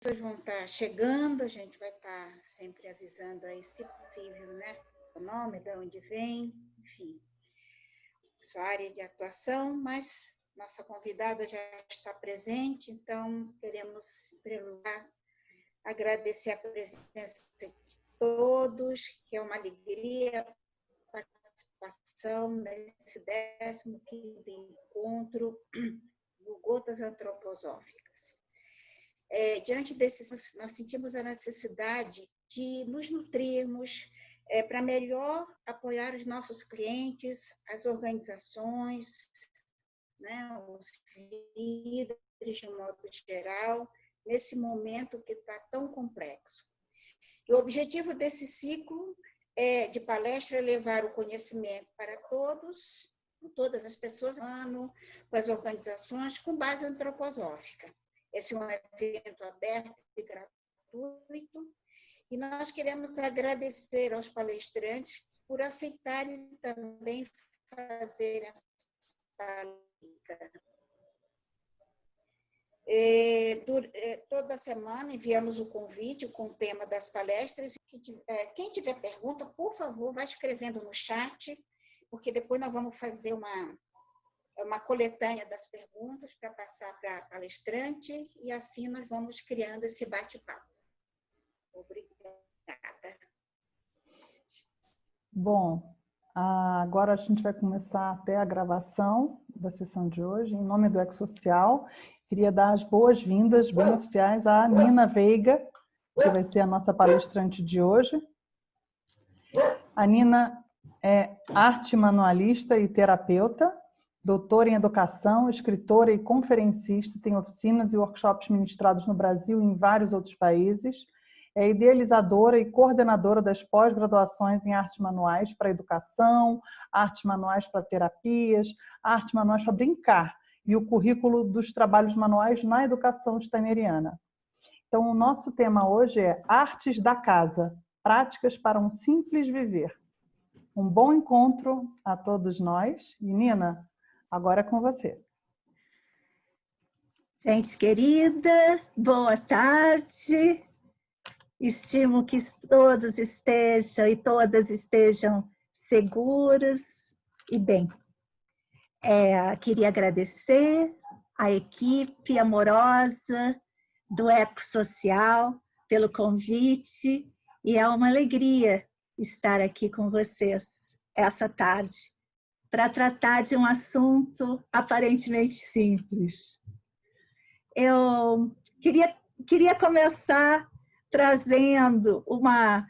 pessoas vão estar chegando, a gente vai estar sempre avisando aí, se possível, né? O nome, de onde vem, enfim, sua área de atuação, mas nossa convidada já está presente, então queremos, em primeiro lugar, agradecer a presença de todos, que é uma alegria a participação nesse 15º encontro do Gotas Antroposóficas. Diante desses, nós sentimos a necessidade de nos nutrirmos para melhor apoiar os nossos clientes, as organizações, né, os líderes de modo geral, nesse momento que está tão complexo. E o objetivo desse ciclo de palestra é levar o conhecimento para todas as pessoas, com as organizações, com base antroposófica. Esse é um evento aberto e gratuito, e nós queremos agradecer aos palestrantes por aceitarem também fazer essa palestra. Toda semana enviamos o convite com o tema das palestras. Quem tiver pergunta, por favor, vá escrevendo no chat, porque depois nós vamos fazer uma coletânea das perguntas para passar para a palestrante, e assim nós vamos criando esse bate-papo. Obrigada. Bom, agora a gente vai começar até a gravação da sessão de hoje. Em nome do Exsocial, queria dar as boas-vindas bem oficiais à Nina Veiga, que vai ser a nossa palestrante de hoje. A Nina é arte manualista e terapeuta, doutora em educação, escritora e conferencista, tem oficinas e workshops ministrados no Brasil e em vários outros países. É idealizadora e coordenadora das pós-graduações em artes manuais para educação, artes manuais para terapias, artes manuais para brincar e o currículo dos trabalhos manuais na educação steineriana. Então, o nosso tema hoje é Artes da Casa, práticas para um simples viver. Um bom encontro a todos nós. E, Nina, agora é com você. Gente querida, boa tarde. Estimo que todos estejam e todas estejam seguras e bem. Queria agradecer à equipe amorosa do Exsocial pelo convite, e é uma alegria estar aqui com vocês essa tarde para tratar de um assunto aparentemente simples. Eu queria começar trazendo uma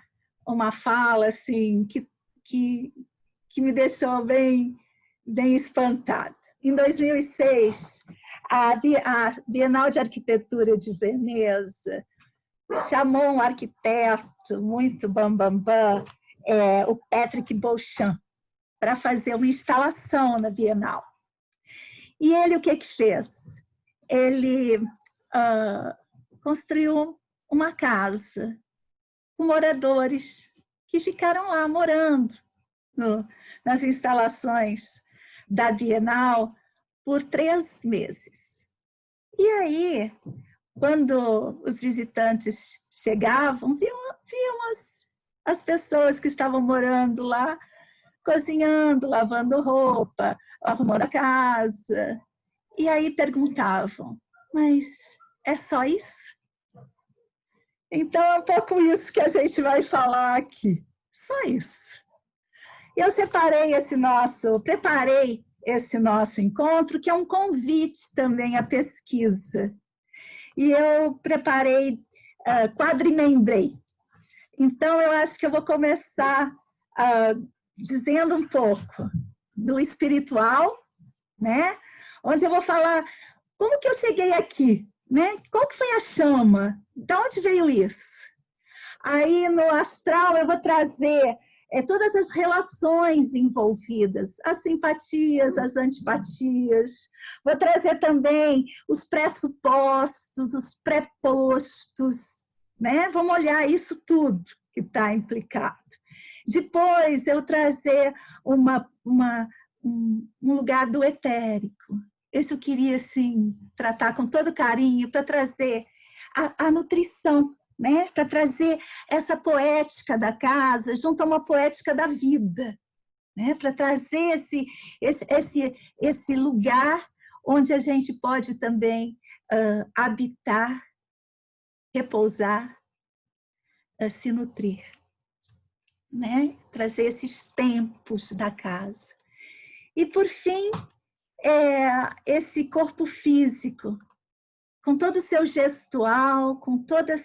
fala assim, que me deixou bem espantada. Em 2006, a Bienal de Arquitetura de Veneza chamou um arquiteto muito bambambam, o Patrick Beauchamp, para fazer uma instalação na Bienal. E ele o que fez? Ele construiu uma casa com moradores que ficaram lá morando nas instalações da Bienal por 3 meses. E aí, quando os visitantes chegavam, viam as pessoas que estavam morando lá, cozinhando, lavando roupa, arrumando a casa. E aí perguntavam, mas é só isso? Então, é um pouco isso que a gente vai falar aqui. Só isso. Eu preparei esse nosso encontro, que é um convite também à pesquisa. E eu preparei, quadrimembrei. Então, eu acho que eu vou começar dizendo um pouco do espiritual, né? Onde eu vou falar como que eu cheguei aqui, né? Qual que foi a chama? De onde veio isso? Aí no astral eu vou trazer todas as relações envolvidas, as simpatias, as antipatias. Vou trazer também os pressupostos, os prepostos, né? Vamos olhar isso tudo que está implicado. Depois eu trazer um lugar do etérico. Esse eu queria, assim, tratar com todo carinho para trazer a nutrição, né? Para trazer essa poética da casa junto a uma poética da vida, né? Para trazer esse lugar onde a gente pode também habitar, repousar, se nutrir, né? Trazer esses tempos da casa. E, por fim, esse corpo físico, com todo o seu gestual, com toda a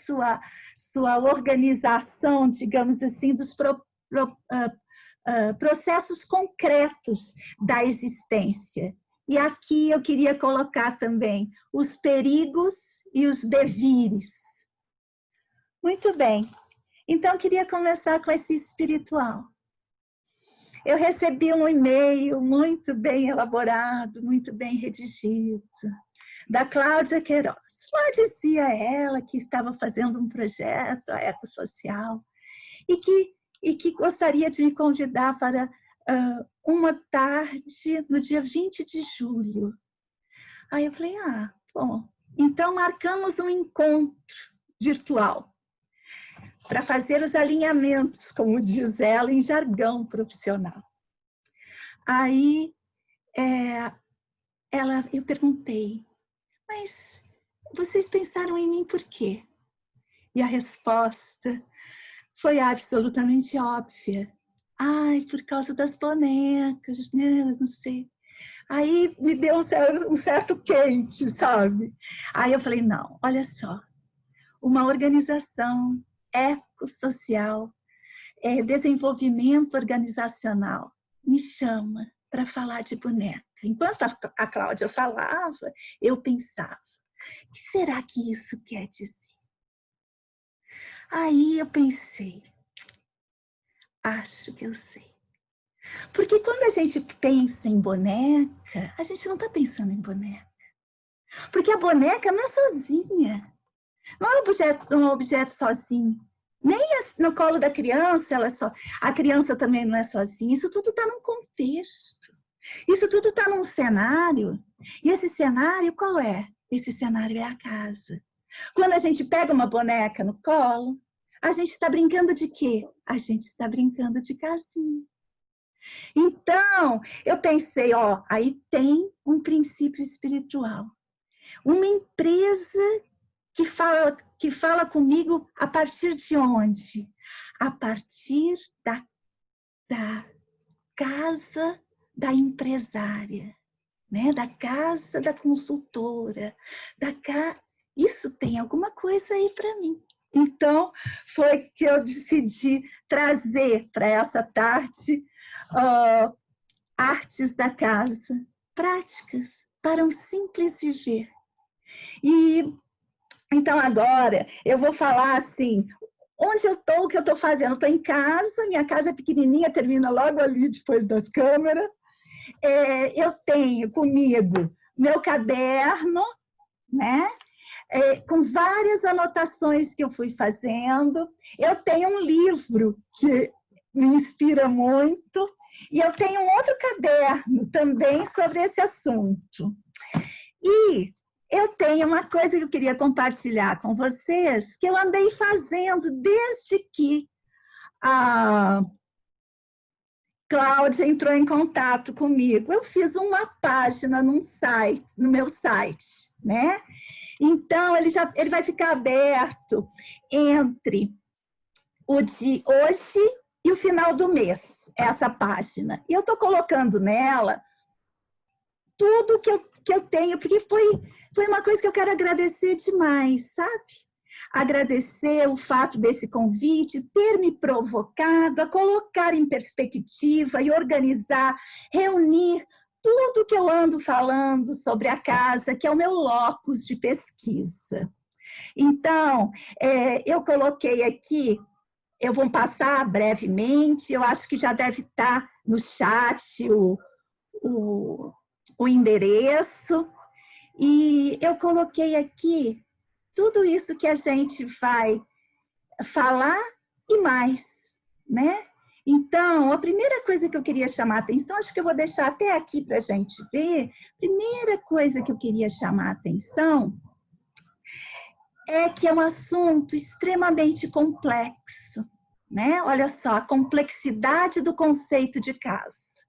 sua organização, digamos assim, dos processos concretos da existência. E aqui eu queria colocar também os perigos e os devires. Muito bem. Então, eu queria começar com esse espiritual. Eu recebi um e-mail muito bem elaborado, muito bem redigido, da Cláudia Queiroz. Lá dizia ela que estava fazendo um projeto, a Ecossocial, e que gostaria de me convidar para uma tarde no dia 20 de julho. Aí eu falei, bom, então marcamos um encontro virtual para fazer os alinhamentos, como diz ela, em jargão profissional. Aí eu perguntei, mas vocês pensaram em mim por quê? E a resposta foi absolutamente óbvia. Ai, por causa das bonecas, né? Não sei. Aí me deu um certo quente, sabe? Aí eu falei, não, olha só, uma organização ecossocial, desenvolvimento organizacional, me chama para falar de boneca. Enquanto a Cláudia falava, eu pensava, o que será que isso quer dizer? Aí eu pensei, acho que eu sei. Porque quando a gente pensa em boneca, a gente não está pensando em boneca. Porque a boneca não é sozinha. Não é um objeto sozinho. Nem no colo da criança, a criança também não é sozinha. Isso tudo está num contexto. Isso tudo está num cenário. E esse cenário, qual é? Esse cenário é a casa. Quando a gente pega uma boneca no colo, a gente está brincando de quê? A gente está brincando de casinha. Então, eu pensei, aí tem um princípio espiritual. Uma empresa que fala comigo a partir de onde? A partir da casa da empresária, né? Da casa da consultora, isso tem alguma coisa aí para mim. Então, foi que eu decidi trazer para essa tarde artes da casa, práticas para um simples viver. E então agora eu vou falar assim, onde eu estou, o que eu estou fazendo? Estou em casa, minha casa é pequenininha, termina logo ali depois das câmeras. Eu tenho comigo meu caderno, né? Com várias anotações que eu fui fazendo. Eu tenho um livro que me inspira muito e eu tenho um outro caderno também sobre esse assunto. E eu tenho uma coisa que eu queria compartilhar com vocês, que eu andei fazendo desde que a Cláudia entrou em contato comigo. Eu fiz uma página no meu site, né? Então, ele vai ficar aberto entre o de hoje e o final do mês, essa página. E eu estou colocando nela tudo que eu tenho, porque foi uma coisa que eu quero agradecer demais, sabe? Agradecer o fato desse convite, ter me provocado a colocar em perspectiva e organizar, reunir tudo que eu ando falando sobre a casa, que é o meu locus de pesquisa. Então, eu coloquei aqui, eu vou passar brevemente, eu acho que já deve estar no chat o endereço, e eu coloquei aqui tudo isso que a gente vai falar e mais, né? Então, a primeira coisa que eu queria chamar a atenção, acho que eu vou deixar até aqui para a gente ver, primeira coisa que eu queria chamar a atenção é que é um assunto extremamente complexo, né? Olha só, a complexidade do conceito de casa.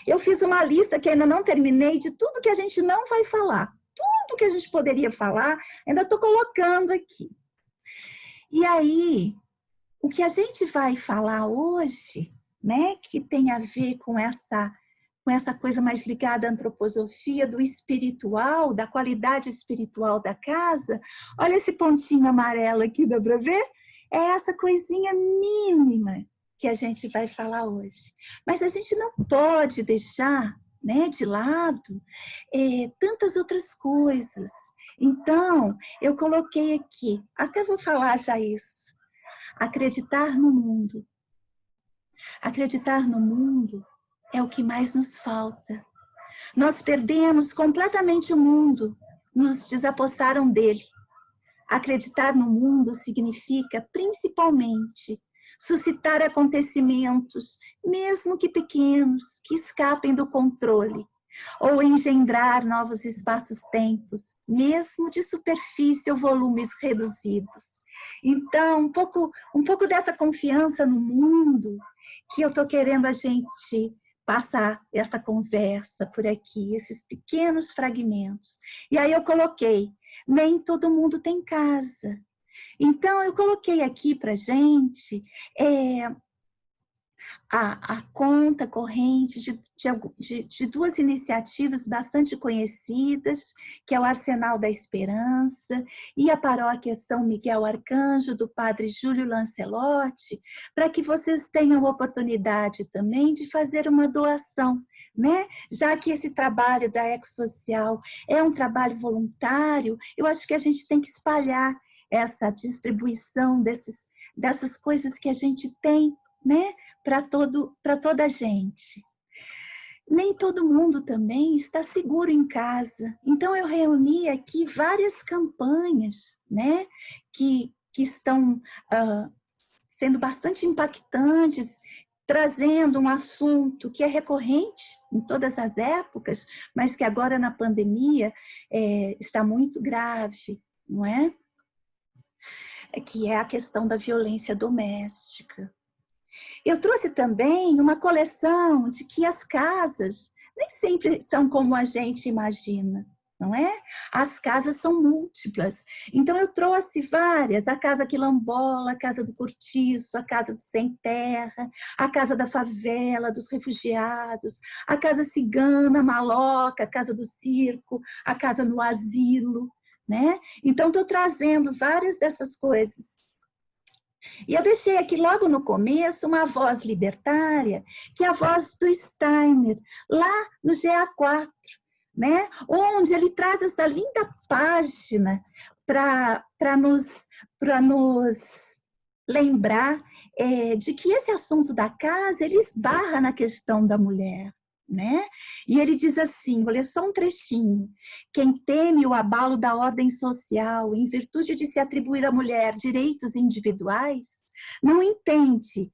Eu fiz uma lista que ainda não terminei de tudo que a gente não vai falar. Tudo que a gente poderia falar, ainda estou colocando aqui. E aí, o que a gente vai falar hoje, né, que tem a ver com essa coisa mais ligada à antroposofia, do espiritual, da qualidade espiritual da casa, olha esse pontinho amarelo aqui, dá para ver? É essa coisinha mínima que a gente vai falar hoje. Mas a gente não pode deixar, né, de lado tantas outras coisas. Então, eu coloquei aqui, até vou falar já isso, acreditar no mundo. Acreditar no mundo é o que mais nos falta. Nós perdemos completamente o mundo, nos desapossaram dele. Acreditar no mundo significa, principalmente, suscitar acontecimentos, mesmo que pequenos, que escapem do controle, ou engendrar novos espaços-tempos, mesmo de superfície ou volumes reduzidos. Então, um pouco dessa confiança no mundo que eu estou querendo a gente passar essa conversa por aqui, esses pequenos fragmentos. E aí eu coloquei, nem todo mundo tem casa. Então, eu coloquei aqui para a gente a conta corrente de duas iniciativas bastante conhecidas, que é o Arsenal da Esperança e a Paróquia São Miguel Arcanjo, do Padre Júlio Lancelotti, para que vocês tenham a oportunidade também de fazer uma doação, né? Já que esse trabalho da Ecossocial é um trabalho voluntário, eu acho que a gente tem que espalhar essa distribuição dessas coisas que a gente tem, né, para toda a gente. Nem todo mundo também está seguro em casa. Então, eu reuni aqui várias campanhas, né, que estão sendo bastante impactantes, trazendo um assunto que é recorrente em todas as épocas, mas que agora na pandemia está muito grave, não é? Que é a questão da violência doméstica. Eu trouxe também uma coleção de que as casas nem sempre são como a gente imagina, não é? As casas são múltiplas. Então, eu trouxe várias, a casa quilombola, a casa do cortiço, a casa do sem terra, a casa da favela, dos refugiados, a casa cigana, maloca, a casa do circo, a casa no asilo, né? Então, estou trazendo várias dessas coisas. E eu deixei aqui logo no começo uma voz libertária, que é a voz do Steiner, lá no GA4, né? Onde ele traz essa linda página para nos lembrar de que esse assunto da casa, ele esbarra na questão da mulher, né? E ele diz assim, vou ler só um trechinho: quem teme o abalo da ordem social em virtude de se atribuir à mulher direitos individuais, não entende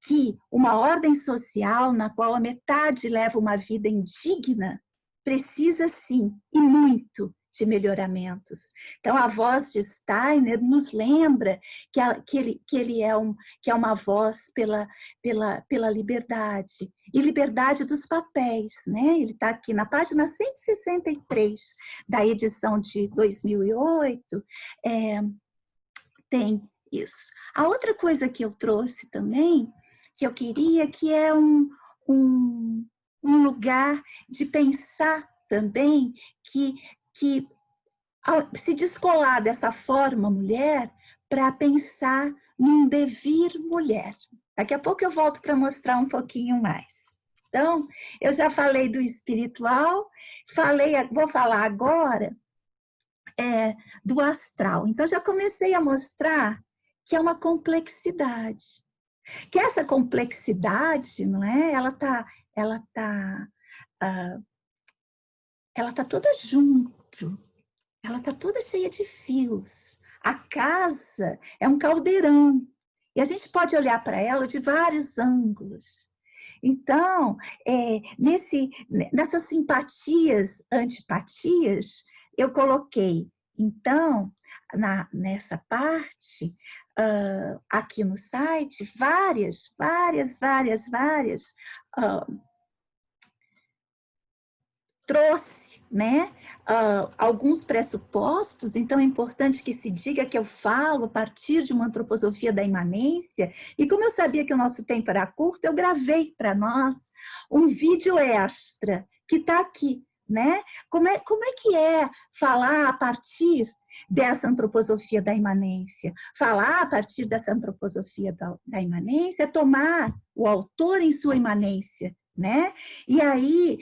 que uma ordem social na qual a metade leva uma vida indigna precisa sim, e muito, de melhoramentos. Então, a voz de Steiner nos lembra que ele é uma voz pela liberdade, e liberdade dos papéis, né? Ele está aqui na página 163 da edição de 2008, tem isso. A outra coisa que eu trouxe também, que eu queria, que é um lugar de pensar também que se descolar dessa forma mulher para pensar num devir mulher. Daqui a pouco eu volto para mostrar um pouquinho mais. Então, eu já falei do espiritual, vou falar agora do astral. Então, já comecei a mostrar que é uma complexidade. Que essa complexidade, não é? Ela tá toda junto. Ela está toda cheia de fios. A casa é um caldeirão. E a gente pode olhar para ela de vários ângulos. Então, nessas simpatias, antipatias, eu coloquei, então, nessa parte, aqui no site, várias trouxe, né, alguns pressupostos. Então é importante que se diga que eu falo a partir de uma antroposofia da imanência, e como eu sabia que o nosso tempo era curto, eu gravei para nós um vídeo extra que está aqui, né? Como é que é falar a partir dessa antroposofia da imanência? Falar a partir dessa antroposofia da imanência é tomar o autor em sua imanência, né? E aí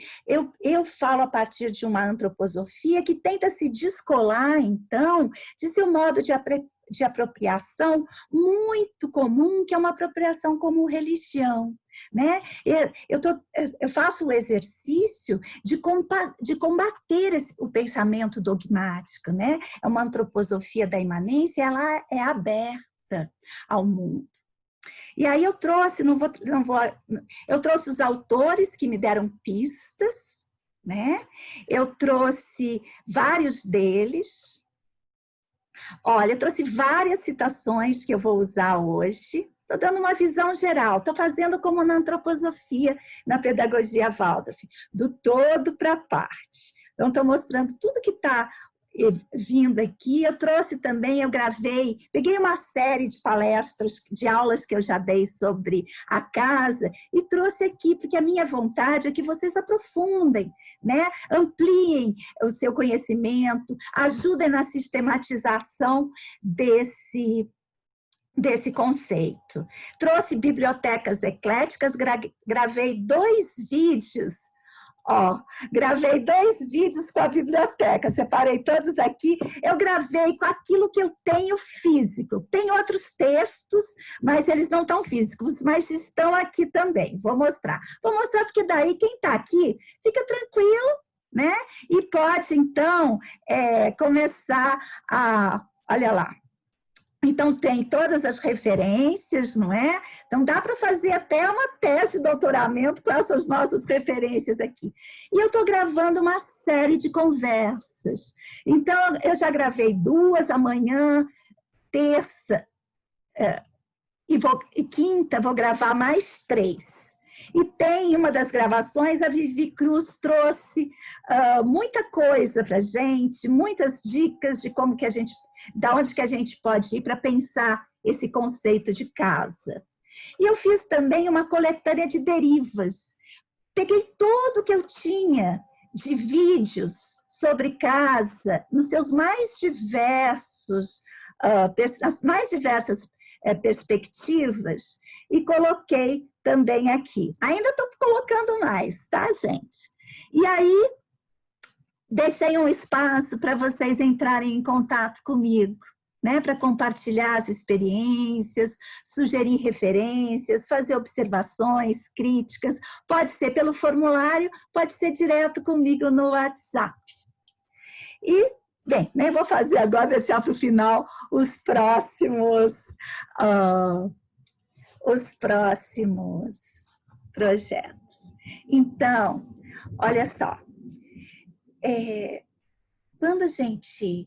eu falo a partir de uma antroposofia que tenta se descolar, então, de seu modo de apropriação muito comum, que é uma apropriação como religião, né? Eu faço o exercício de combater o pensamento dogmático, né? É uma antroposofia da imanência, ela é aberta ao mundo. E aí eu trouxe, eu trouxe os autores que me deram pistas, né? Eu trouxe vários deles. Olha, eu trouxe várias citações que eu vou usar hoje. Estou dando uma visão geral, estou fazendo como na antroposofia, na pedagogia Waldorf, do todo para a parte. Então, estou mostrando tudo que está vindo aqui. Eu trouxe também, eu gravei, peguei uma série de palestras, de aulas que eu já dei sobre a casa e trouxe aqui, porque a minha vontade é que vocês aprofundem, né? Ampliem o seu conhecimento, ajudem na sistematização desse conceito. Trouxe bibliotecas ecléticas, gravei 2 vídeos. Gravei 2 vídeos com a biblioteca, separei todos aqui. Eu gravei com aquilo que eu tenho físico. Tem outros textos, mas eles não estão físicos, mas estão aqui também. Vou mostrar porque daí quem está aqui fica tranquilo, né? E pode, então, começar a... Olha lá. Então, tem todas as referências, não é? Então, dá para fazer até uma tese de doutoramento com essas nossas referências aqui. E eu estou gravando uma série de conversas. Então, eu já gravei 2, amanhã, terça e quinta, vou gravar mais 3. E tem uma das gravações, a Vivi Cruz trouxe muita coisa para a gente, muitas dicas de como que da onde que a gente pode ir para pensar esse conceito de casa. E eu fiz também uma coletânea de derivas. Peguei tudo que eu tinha de vídeos sobre casa, nos seus mais diversos, as mais diversas perspectivas, e coloquei também aqui. Ainda estou colocando mais, tá, gente? E aí, deixei um espaço para vocês entrarem em contato comigo, né? Para compartilhar as experiências, sugerir referências, fazer observações, críticas. Pode ser pelo formulário, pode ser direto comigo no WhatsApp. E, bem, nem vou fazer agora, deixar para o final os próximos projetos. Então, olha só. Quando a gente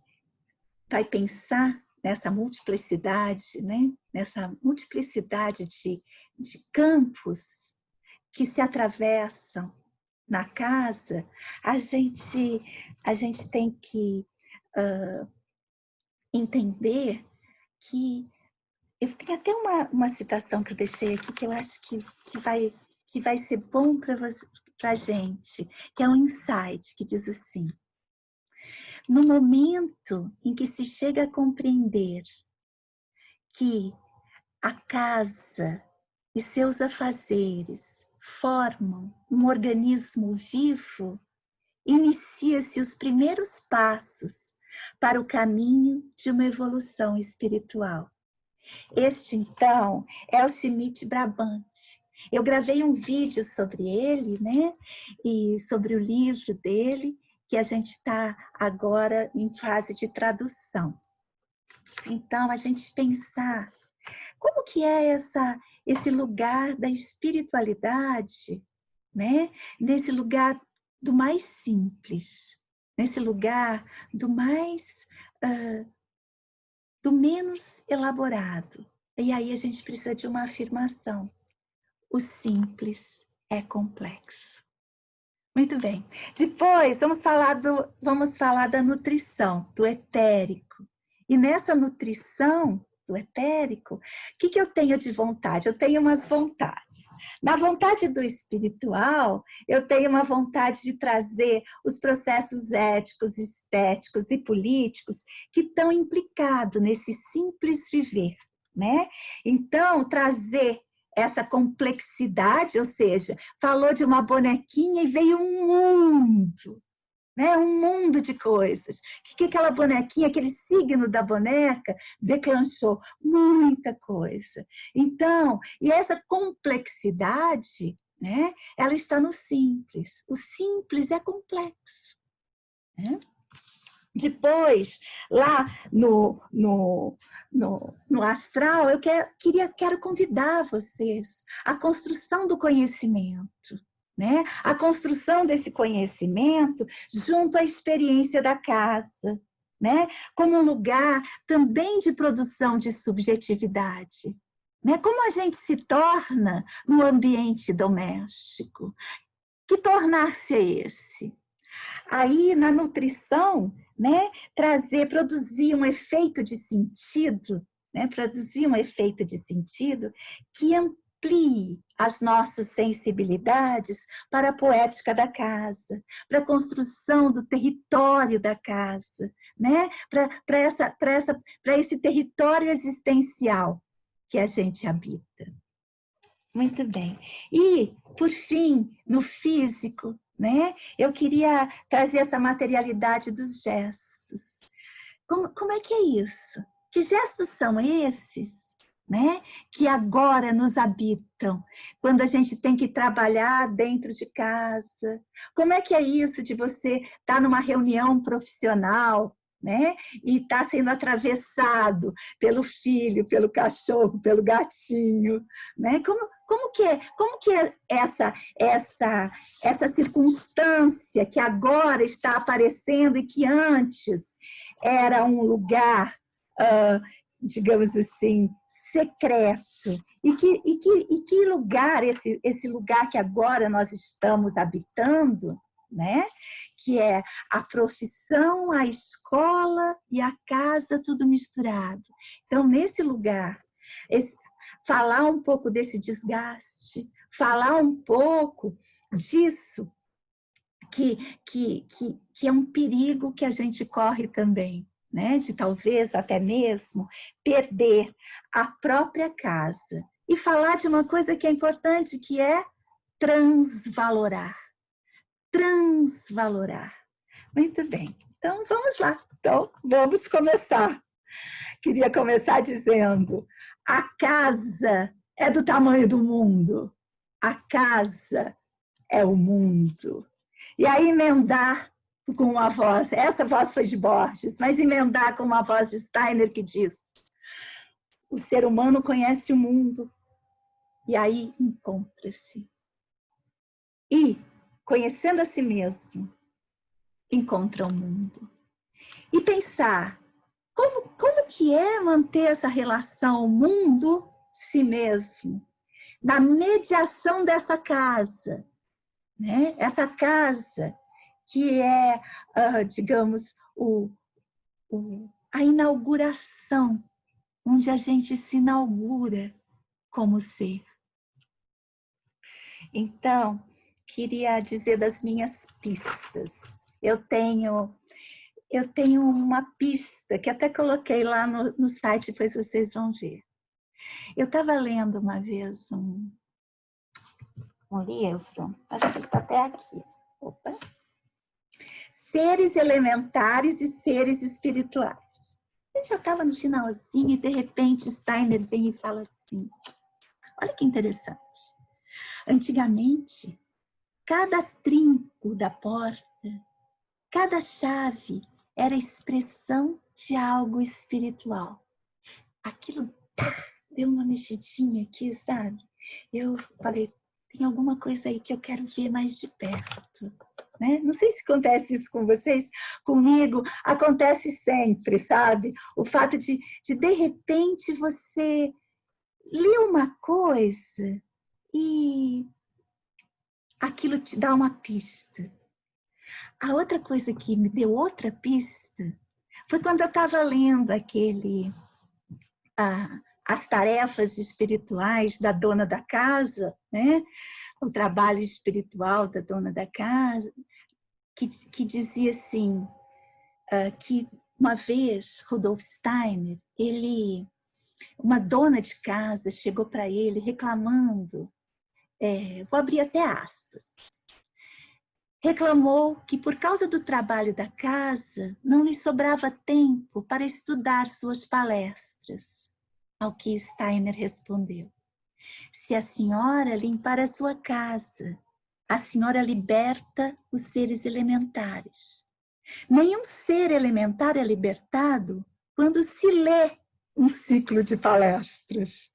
vai pensar nessa multiplicidade, né? Nessa multiplicidade de campos que se atravessam na casa, a gente tem que entender que... Eu tenho até uma citação que eu deixei aqui que eu acho que vai ser bom para a gente, que é um insight, que diz assim: no momento em que se chega a compreender que a casa e seus afazeres formam um organismo vivo, inicia-se os primeiros passos para o caminho de uma evolução espiritual. Este, então, é o Schmidt Brabant. Eu gravei um vídeo sobre ele, né? E sobre o livro dele, que a gente está agora em fase de tradução. Então, a gente pensar como que é esse lugar da espiritualidade, né? Nesse lugar do mais simples, nesse lugar do mais do menos elaborado. E aí a gente precisa de uma afirmação. O simples é complexo. Muito bem. Depois, vamos falar da nutrição, do etérico. E nessa nutrição do etérico, o que eu tenho de vontade? Eu tenho umas vontades. Na vontade do espiritual, eu tenho uma vontade de trazer os processos éticos, estéticos e políticos que estão implicados nesse simples viver, né? Então, trazer essa complexidade, ou seja, falou de uma bonequinha e veio um mundo, né? Um mundo de coisas. O que aquela bonequinha, aquele signo da boneca, declanchou? Muita coisa. Então, e essa complexidade, né? Ela está no simples. O simples é complexo, né? Depois, lá no astral, eu quero convidar vocês à construção do conhecimento, né? A construção desse conhecimento junto à experiência da casa, né? Como um lugar também de produção de subjetividade, né? Como a gente se torna no ambiente doméstico? Que tornar-se é esse? Aí, na nutrição, né, produzir um efeito de sentido, né, produzir um efeito de sentido que amplie as nossas sensibilidades para a poética da casa, para a construção do território da casa, né, para esse território existencial que a gente habita. Muito bem. E, por fim, no físico, né? Eu queria trazer essa materialidade dos gestos. Como é que é isso? Que gestos são esses, né? Que agora nos habitam, quando a gente tem que trabalhar dentro de casa? Como é que é isso de você estar numa reunião profissional, né? E está sendo atravessado pelo filho, pelo cachorro, pelo gatinho, né? Como que é essa circunstância que agora está aparecendo e que antes era um lugar, digamos assim, secreto? E que lugar, esse lugar que agora nós estamos habitando, né? Que é a profissão, a escola e a casa, tudo misturado. Então, nesse lugar, falar um pouco desse desgaste, falar um pouco disso, que é um perigo que a gente corre também, né? De talvez até mesmo perder a própria casa. E falar de uma coisa que é importante, que é transvalorar. Transvalorar. Muito bem, então vamos lá. Então, vamos começar. Queria começar dizendo: a casa é do tamanho do mundo. A casa é o mundo. E aí emendar com uma voz, essa voz foi de Borges, mas emendar com uma voz de Steiner que diz: o ser humano conhece o mundo e aí encontra-se. E, conhecendo a si mesmo, encontra o mundo. E pensar, como que é manter essa relação mundo-si mesmo? Na mediação dessa casa, né? Essa casa que é, digamos, a inauguração, onde a gente se inaugura como ser. Então, queria dizer das minhas pistas. Eu tenho uma pista que até coloquei lá no site, depois vocês vão ver. Eu estava lendo uma vez um livro, acho que ele está até aqui. Opa. Seres elementares e seres espirituais. Eu já estava no finalzinho e de repente Steiner vem e fala assim: olha que interessante. Antigamente, cada trinco da porta, cada chave era expressão de algo espiritual. Aquilo deu uma mexidinha aqui, sabe? Eu falei, tem alguma coisa aí que eu quero ver mais de perto. né? Não sei se acontece isso com vocês, comigo acontece sempre, sabe? O fato de repente você lê uma coisa e aquilo te dá uma pista. A outra coisa que me deu outra pista foi quando eu estava lendo as tarefas espirituais da dona da casa, né? O trabalho espiritual da dona da casa, que dizia assim, que uma vez Rudolf Steiner, uma dona de casa chegou para ele reclamando, vou abrir até aspas, reclamou que por causa do trabalho da casa não lhe sobrava tempo para estudar suas palestras. Ao que Steiner respondeu: se a senhora limpar a sua casa, a senhora liberta os seres elementares. Nenhum ser elementar é libertado quando se lê um ciclo de palestras.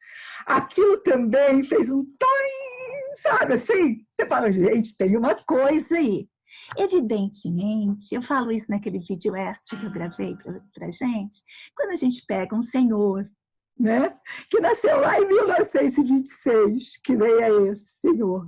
Aquilo também fez um toim, sabe assim? Você fala, gente, tem uma coisa aí. Evidentemente, eu falo isso naquele vídeo extra que eu gravei para gente, quando a gente pega um senhor, né, que nasceu lá em 1926, que nem é esse senhor,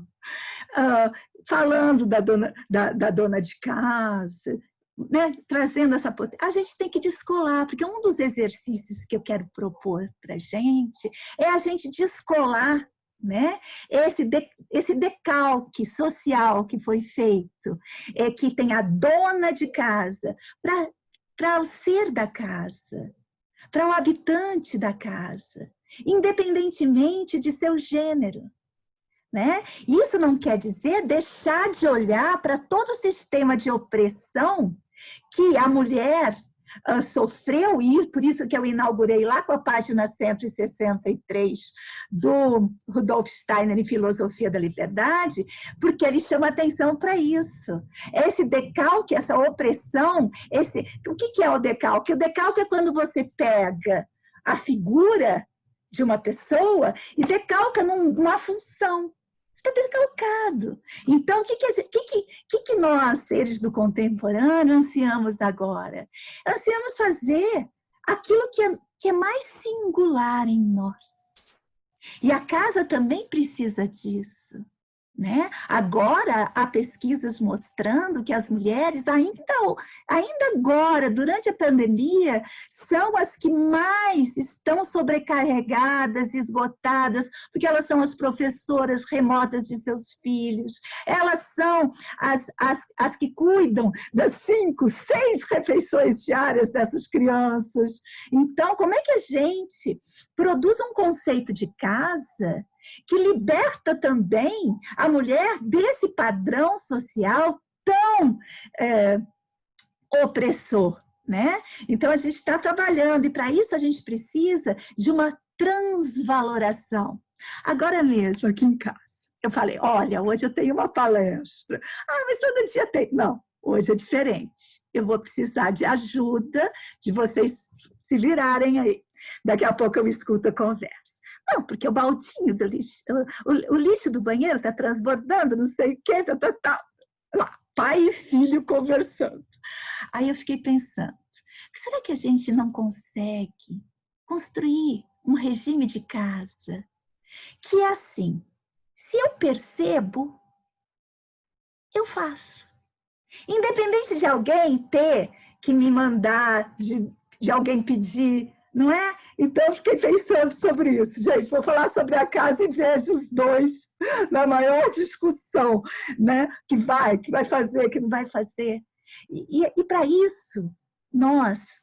falando da dona de casa, né, trazendo essa potência. A gente tem que descolar, porque um dos exercícios que eu quero propor para a gente é a gente descolar, né, esse decalque social que foi feito, que tem a dona de casa, para o ser da casa, para o habitante da casa, independentemente de seu gênero. Né? Isso não quer dizer deixar de olhar para todo o sistema de opressão que a mulher sofreu, e por isso que eu inaugurei lá com a página 163 do Rudolf Steiner em Filosofia da Liberdade, porque ele chama atenção para isso. Esse decalque, essa opressão, o que é o decalque? O decalque é quando você pega a figura de uma pessoa e decalca numa função. Está decalcado. Então, o que nós, seres do contemporâneo, ansiamos agora? Ansiamos fazer aquilo que é mais singular em nós. E a casa também precisa disso. Né? Agora, há pesquisas mostrando que as mulheres, ainda agora, durante a pandemia, são as que mais estão sobrecarregadas, esgotadas, porque elas são as professoras remotas de seus filhos, elas são as que cuidam das 5, 6 refeições diárias dessas crianças. Então, como é que a gente produz um conceito de casa que liberta também a mulher desse padrão social tão opressor, né? Então, a gente está trabalhando, e para isso a gente precisa de uma transvaloração. Agora mesmo, aqui em casa, eu falei, olha, hoje eu tenho uma palestra. Mas todo dia tem. Não, hoje é diferente. Eu vou precisar de ajuda, de vocês se virarem aí. Daqui a pouco eu escuto a conversa. Não, porque o baldinho do lixo, o lixo do banheiro está transbordando, não sei o quê, tá. Lá, pai e filho conversando. Aí eu fiquei pensando, será que a gente não consegue construir um regime de casa que é assim, se eu percebo, eu faço. Independente de alguém ter que me mandar, de alguém pedir, não é? Então, eu fiquei pensando sobre isso. Gente, vou falar sobre a casa e vejo os dois na maior discussão, né? Que vai fazer, que não vai fazer. E para isso, nós,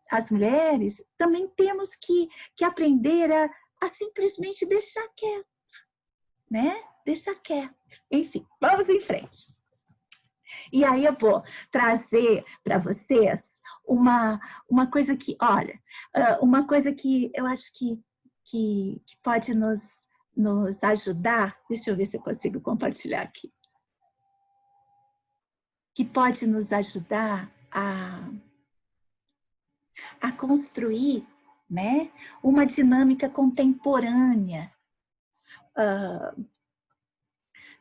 as mulheres, também temos que aprender a simplesmente deixar quieto, né? Deixar quieto. Enfim, vamos em frente. E aí eu vou trazer para vocês uma coisa que, olha, uma coisa que eu acho que pode nos ajudar. Deixa eu ver se eu consigo compartilhar aqui. Que pode nos ajudar a construir, né, uma dinâmica contemporânea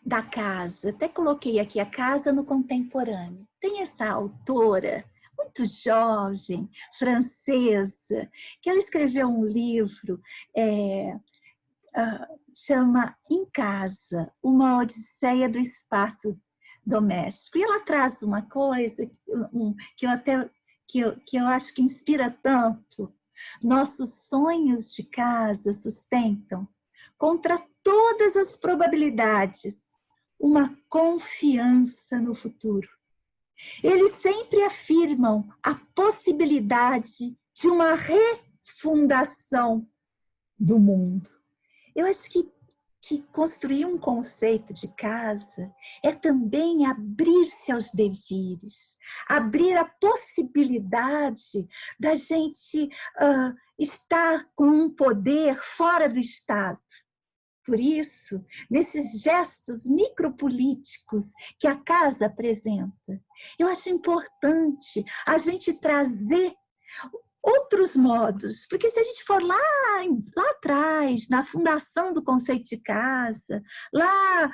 da casa. Até coloquei aqui A Casa no Contemporâneo. Tem essa autora, muito jovem, francesa, que ela escreveu um livro, chama Em Casa, uma odisseia do espaço doméstico. E ela traz uma coisa que eu acho que inspira tanto. Nossos sonhos de casa sustentam, contra todas as probabilidades, uma confiança no futuro. Eles sempre afirmam a possibilidade de uma refundação do mundo. Eu acho que construir um conceito de casa é também abrir-se aos devires, abrir a possibilidade da gente estar com um poder fora do Estado. Por isso, nesses gestos micropolíticos que a casa apresenta, eu acho importante a gente trazer outros modos, porque se a gente for lá atrás, na fundação do conceito de casa, lá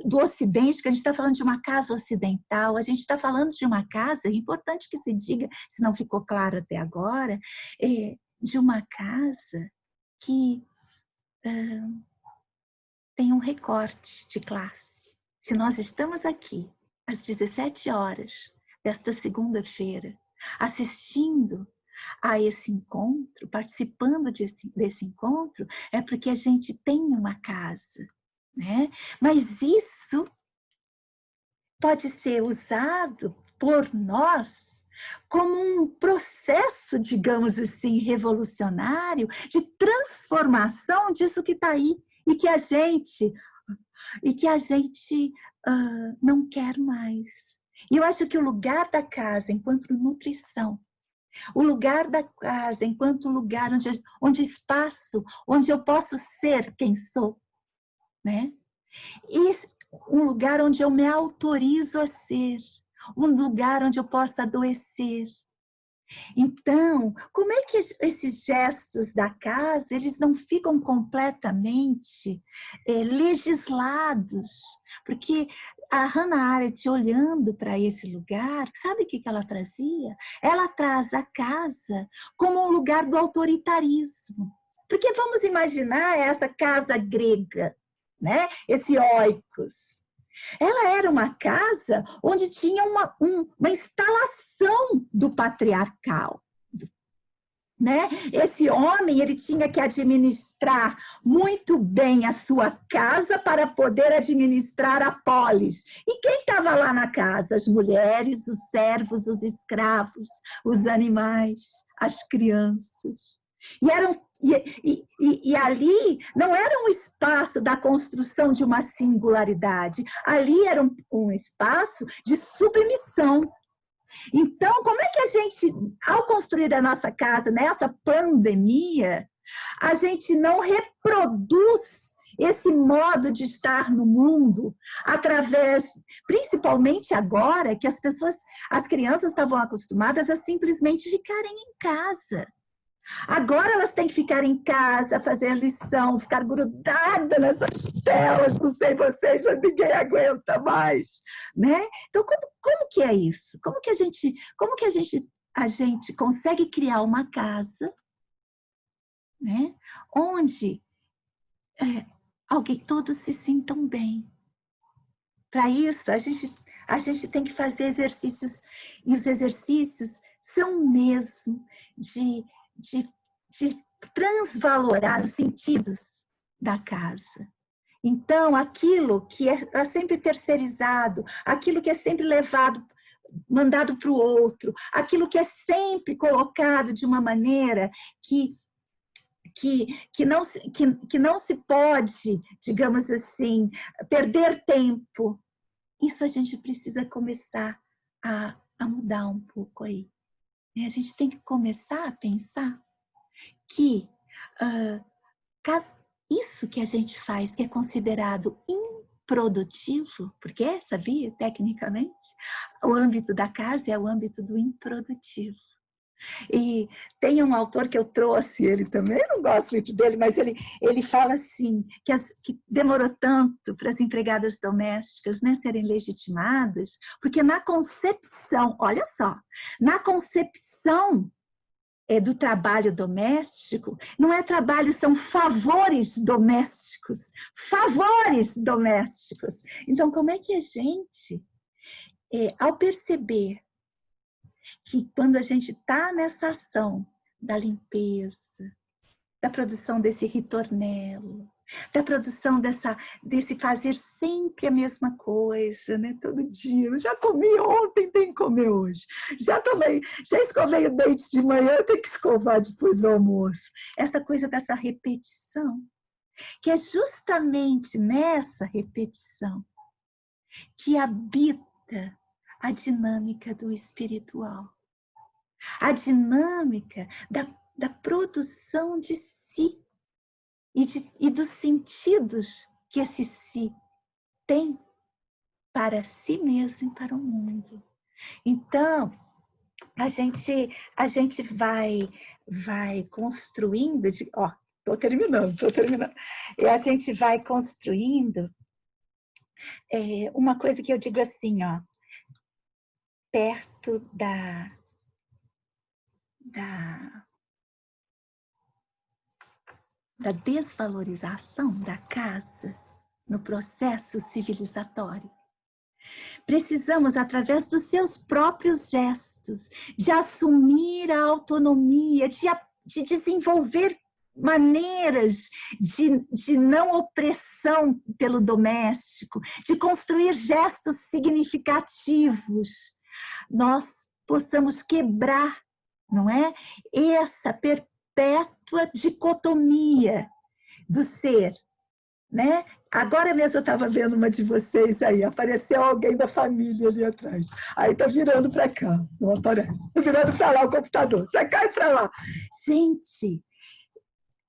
do Ocidente, que a gente está falando de uma casa ocidental, a gente está falando de uma casa, é importante que se diga, se não ficou claro até agora, de uma casa que tem um recorte de classe. Se nós estamos aqui às 17 horas desta segunda-feira, assistindo a esse encontro, participando desse encontro, é porque a gente tem uma casa, né? Mas isso pode ser usado por nós como um processo, digamos assim, revolucionário de transformação disso que está aí e que a gente não quer mais. E eu acho que o lugar da casa enquanto nutrição, o lugar da casa enquanto lugar onde espaço, onde eu posso ser quem sou, né? E um lugar onde eu me autorizo a ser, um lugar onde eu possa adoecer. Então, como é que esses gestos da casa, eles não ficam completamente legislados? Porque a Hannah Arendt, olhando para esse lugar, sabe o que ela trazia? Ela traz a casa como um lugar do autoritarismo. Porque vamos imaginar essa casa grega, né? Esse oikos. Ela era uma casa onde tinha uma instalação do patriarcal, né? Esse homem, ele tinha que administrar muito bem a sua casa para poder administrar a polis. E quem estava lá na casa? As mulheres, os servos, os escravos, os animais, as crianças. E ali não era um espaço da construção de uma singularidade, ali era um espaço de submissão. Então, como é que a gente, ao construir a nossa casa nessa pandemia, a gente não reproduz esse modo de estar no mundo através, principalmente agora que as crianças estavam acostumadas a simplesmente ficarem em casa. Agora elas têm que ficar em casa, fazer lição, ficar grudada nessas telas, não sei vocês, mas ninguém aguenta mais, né? Então, como que é isso? Como que a gente consegue criar uma casa, né? Onde todos se sintam bem? Para isso, a gente tem que fazer exercícios, e os exercícios são mesmo de transvalorar os sentidos da casa. Então, aquilo que é sempre terceirizado, aquilo que é sempre mandado para o outro, aquilo que é sempre colocado de uma maneira que não se pode, digamos assim, perder tempo. Isso a gente precisa começar a mudar um pouco aí. A gente tem que começar a pensar que isso que a gente faz, que é considerado improdutivo, porque, sabia, tecnicamente, o âmbito da casa é o âmbito do improdutivo. E tem um autor que eu trouxe, ele também, eu não gosto muito dele, mas ele fala assim, que demorou tanto para as empregadas domésticas, né, serem legitimadas, porque na concepção, olha só, na concepção do trabalho doméstico, não é trabalho, são favores domésticos. Favores domésticos. Então, como é que a gente, ao perceber que quando a gente está nessa ação da limpeza, da produção desse ritornelo, da produção desse fazer sempre a mesma coisa, né? Todo dia. Eu já comi ontem, tem que comer hoje. Já escovei o dente de manhã, eu tenho que escovar depois do almoço. Essa coisa dessa repetição, que é justamente nessa repetição que habita a dinâmica do espiritual. A dinâmica da produção de si e dos sentidos que esse si tem para si mesmo e para o mundo. Então, a gente vai construindo, estou terminando. E a gente vai construindo uma coisa que eu digo assim, perto da desvalorização da casa no processo civilizatório. Precisamos, através dos seus próprios gestos, de assumir a autonomia, de desenvolver maneiras de não opressão pelo doméstico, de construir gestos significativos. Nós possamos quebrar, não é? Essa perpétua dicotomia do ser, né? Agora mesmo eu estava vendo uma de vocês aí, apareceu alguém da família ali atrás. Aí está virando para cá, não aparece. Está virando para lá o computador, para cá e para lá. Gente,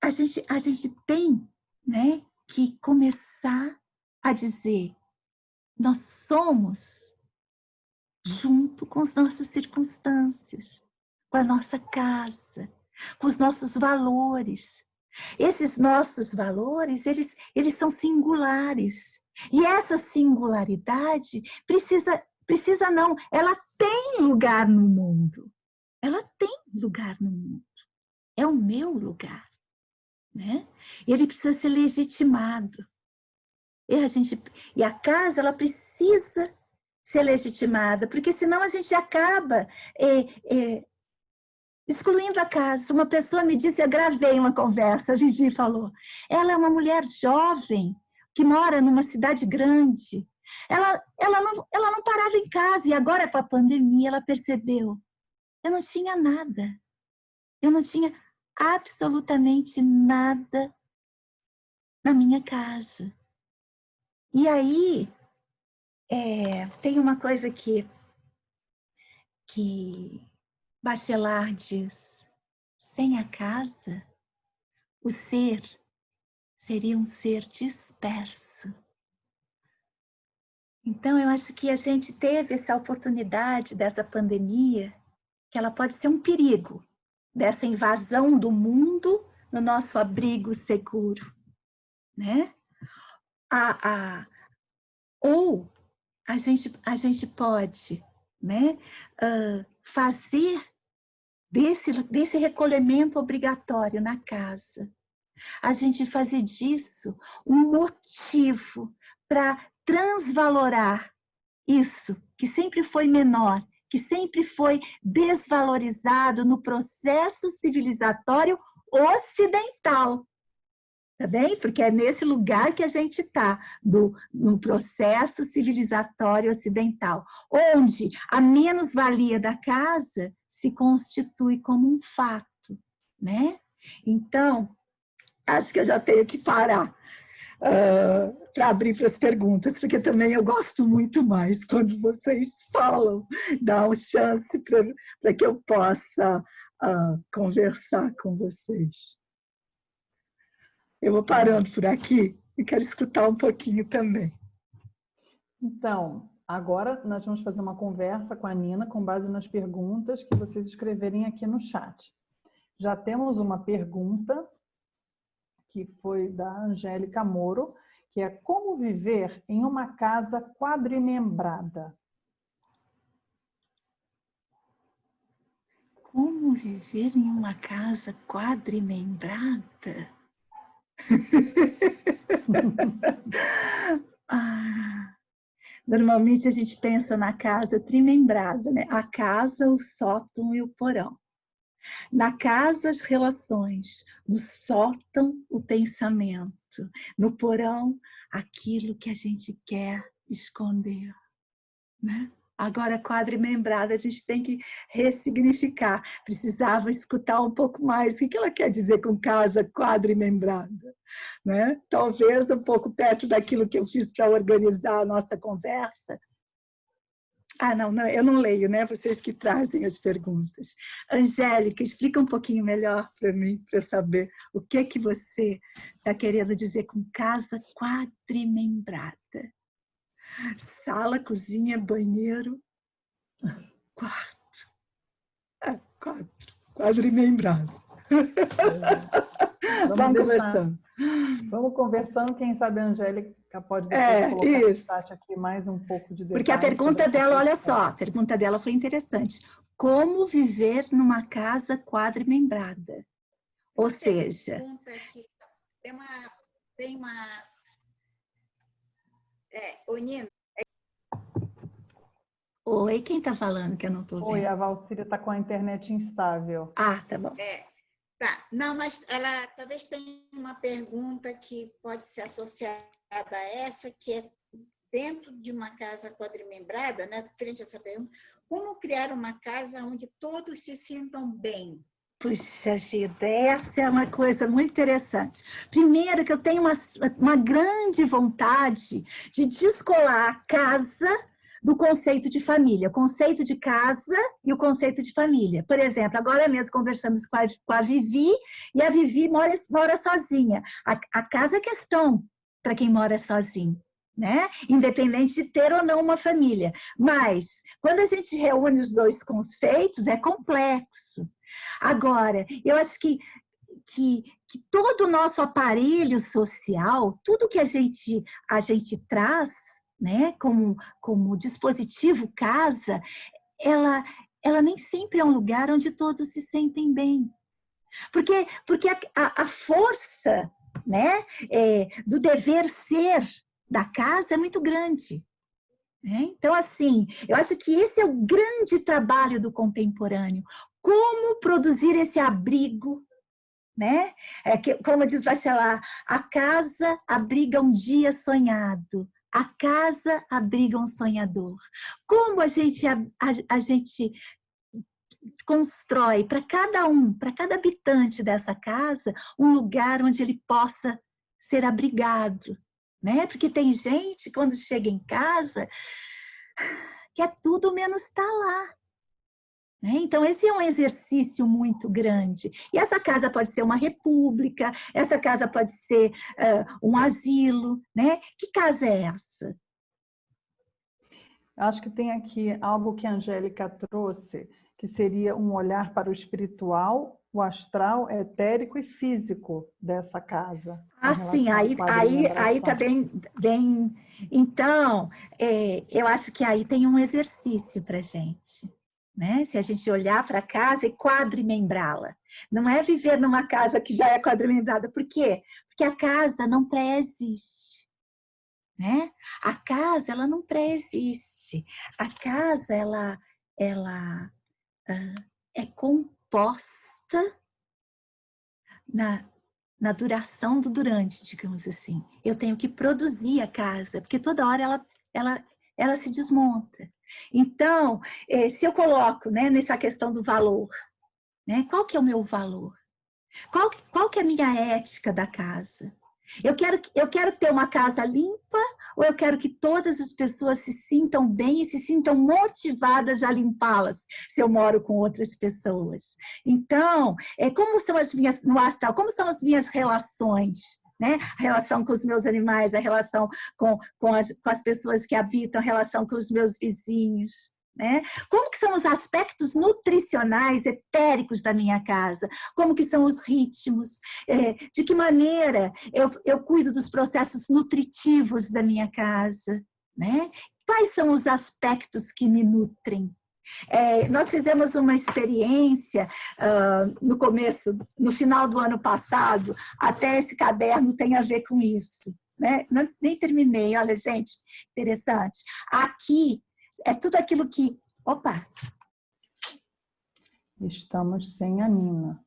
a gente tem, né, que começar a dizer, nós somos junto com as nossas circunstâncias, com a nossa casa, com os nossos valores. Esses nossos valores, eles são singulares. E essa singularidade precisa não, ela tem lugar no mundo. Ela tem lugar no mundo. É o meu lugar, né? Ele precisa ser legitimado. E a casa, ela precisa ser legitimada, porque senão a gente acaba excluindo a casa. Uma pessoa me disse, eu gravei uma conversa, a Vivi falou, ela é uma mulher jovem, que mora numa cidade grande. Ela não parava em casa, e agora com a pandemia ela percebeu, eu não tinha nada. Eu não tinha absolutamente nada na minha casa. E aí, tem uma coisa que Bachelard diz, sem a casa, o ser seria um ser disperso. Então, eu acho que a gente teve essa oportunidade dessa pandemia, que ela pode ser um perigo, dessa invasão do mundo no nosso abrigo seguro, né? Ou a gente pode, né, fazer desse recolhimento obrigatório na casa, a gente fazer disso um motivo para transvalorar isso, que sempre foi menor, que sempre foi desvalorizado no processo civilizatório ocidental. Tá bem? Porque é nesse lugar que a gente está, no processo civilizatório ocidental, onde a menos-valia da casa se constitui como um fato, né? Então, acho que eu já tenho que parar para abrir para as perguntas, porque também eu gosto muito mais quando vocês falam, dá uma chance para que eu possa conversar com vocês. Eu vou parando por aqui e quero escutar um pouquinho também. Então, Agora nós vamos fazer uma conversa com a Nina com base nas perguntas que vocês escreverem aqui no chat. Já temos uma pergunta que foi da Angélica Moro, que é como viver em uma casa quadrimembrada? Como viver em uma casa quadrimembrada? Normalmente a gente pensa na casa trimembrada, né? A casa, o sótão e o porão. Na casa, as relações. No sótão, o pensamento. No porão, aquilo que a gente quer esconder, né? Agora, quadrimembrada, a gente tem que ressignificar. Precisava escutar um pouco mais. O que ela quer dizer com casa quadrimembrada? Né? Talvez um pouco perto daquilo que eu fiz para organizar a nossa conversa. Não, eu não leio, né? Vocês que trazem as perguntas. Angélica, explica um pouquinho melhor para mim, para eu saber o que você está querendo dizer com casa quadrimembrada. Sala, cozinha, banheiro, quarto. Quadrimembrado. Vamos conversando. Vamos conversando, quem sabe a Angélica pode depois colocar no chat aqui mais um pouco de detalhes. Porque a pergunta dela, olha só, a pergunta dela foi interessante. Como viver numa casa quadrimembrada? Ou seja... Tem uma... Nina. Oi, quem está falando que eu não estou vendo? Oi, a Valcíria está com a internet instável. Tá bom. Tá, não, mas ela talvez tenha uma pergunta que pode ser associada a essa, que é dentro de uma casa quadrimembrada, né? Frente a essa pergunta, como criar uma casa onde todos se sintam bem? Puxa vida, essa é uma coisa muito interessante. Primeiro que eu tenho uma grande vontade de descolar a casa do conceito de família, o conceito de casa e o conceito de família. Por exemplo, agora mesmo conversamos com a Vivi, e a Vivi mora sozinha. A casa é questão para quem mora sozinho, né? Independente de ter ou não uma família. Mas, quando a gente reúne os dois conceitos, é complexo. Agora, eu acho que todo o nosso aparelho social, tudo que a gente traz, né, como dispositivo casa, ela nem sempre é um lugar onde todos se sentem bem. Porque a força, né, do dever ser da casa é muito grande. Então, assim, eu acho que esse é o grande trabalho do contemporâneo. Como produzir esse abrigo, né? Como diz Bachelard, a casa abriga um dia sonhado, a casa abriga um sonhador. Como a gente constrói para cada habitante dessa casa, um lugar onde ele possa ser abrigado, né? Porque tem gente, quando chega em casa, que é tudo menos estar lá. Então, esse é um exercício muito grande. E essa casa pode ser uma república, essa casa pode ser um asilo, né? Que casa é essa? Acho que tem aqui algo que a Angélica trouxe, que seria um olhar para o espiritual, o astral, etérico e físico dessa casa. Sim, aí está bem... Então, eu acho que aí tem um exercício para a gente. Né? Se a gente olhar para a casa e quadrimembrá-la. Não é viver numa casa que já é quadrimembrada. Por quê? Porque a casa não pré-existe. Né? A casa, ela não pré-existe. A casa, ela é composta na duração do durante, digamos assim. Eu tenho que produzir a casa, porque toda hora ela se desmonta. Então, se eu coloco, né, nessa questão do valor, né, qual que é o meu valor? Qual que é a minha ética da casa? Eu quero ter uma casa limpa ou eu quero que todas as pessoas se sintam bem e se sintam motivadas a limpá-las se eu moro com outras pessoas? Então, como são as minhas, no astral, como são as minhas relações? né? A relação com os meus animais, a relação com as pessoas que habitam, a relação com os meus vizinhos, né? Como que são os aspectos nutricionais, etéricos da minha casa? Como que são os ritmos? De que maneira eu cuido dos processos nutritivos da minha casa, né? Quais são os aspectos que me nutrem? Nós fizemos uma experiência no final do ano passado, até esse caderno tem a ver com isso, né? Nem terminei, olha, gente, interessante. Aqui é tudo aquilo que... Opa! Estamos sem a Nina.